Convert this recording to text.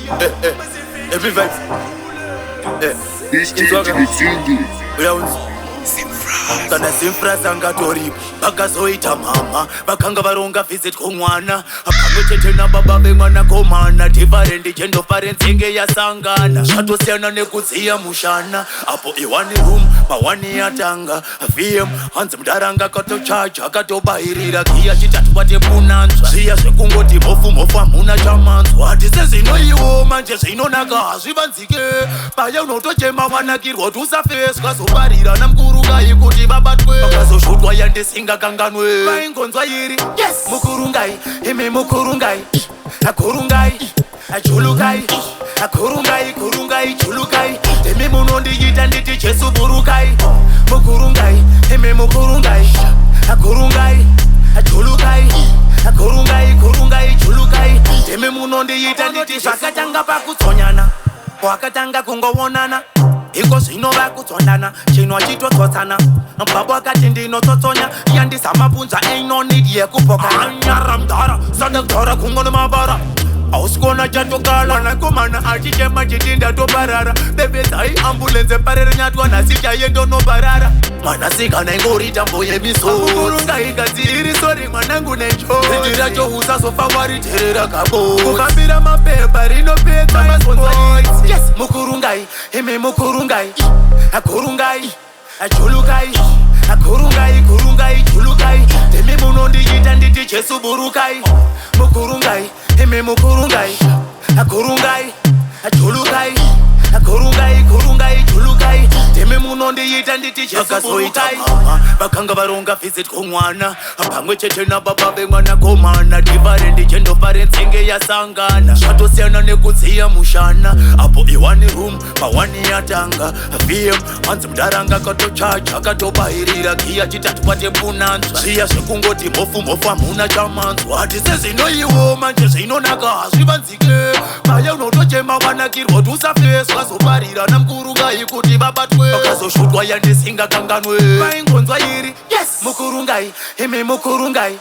Every vibes. Kana simfra sangatori vakazoita mama vakanga varonga visit kumwana pamwechete nababa vemwana komana different gender parents enge yasangana zvatosiyana nekudziya mushana apo iwani room mawani yatanga VM hanzi mudaranga katochaja akatobairira giya chitatu kwatepunanzva zviya zvekungoti mofu hamuna chamanzwa hatise zvinoiwo manje zvinonaka hazvivanzike paya unotochema wanakirwa kuti usafeswa zobarira namukurungai kuti vabatwe vakazosvutwa yandisingakanganwe vaingonzwa iri mukurungai imi mukurungai akurungai achulukai akurungai chulukai imi munondiita nditi Jesu burukai mukurungai imi mukurungai akurungai achulukai akurungai chulukai imi munondiita nditi zvakatanga pakutsonyana wakatanga kungovonana iko zvino vakutsondana chinwa chitotsotsana baba akati ndinototsonya yandizamabvunza ain't need yekupoka anyara mdhara sadakudhara kungono mabara ausikona chatokala nakomana achichema chiti ndatoparara bebedzai ambulense parere nyatwa nhasi chayendonoparara mwanasikana ingori tambo yemisorourungaigadziri mwanangu nenjori racho usazofa wariterera kabo kufambira mapepa rinopedza mazonza mukurungai imi mukurungai akurungai achulukai akurungai chulukai imi munondiita nditi Jesu burukai mukurungai imi mukurungai akurungai achulukai akurungai chulukai imi munondiita nditi Jesu burukai vakanga varonga visit kumwana pamwe chete nababa vemwana komana different gender parents enge yasangana zvatosiyana nekudziya mushana apo iwani room mawani yatanga VM hanzi mudaranga katochaja akatobairira giya chitatu kwatepunanzva zviya zvekungoti mofu hamuna chamanzwa hatise zvinoiwo manje zvinonaka hazvivanzike paya unotochema wanakirwa kuti usafeswa zobarira namukurungai kuti vabatwe vakazosvutwa yandisingakanganwe vaingonzwa iri mukurungai imi mukurungai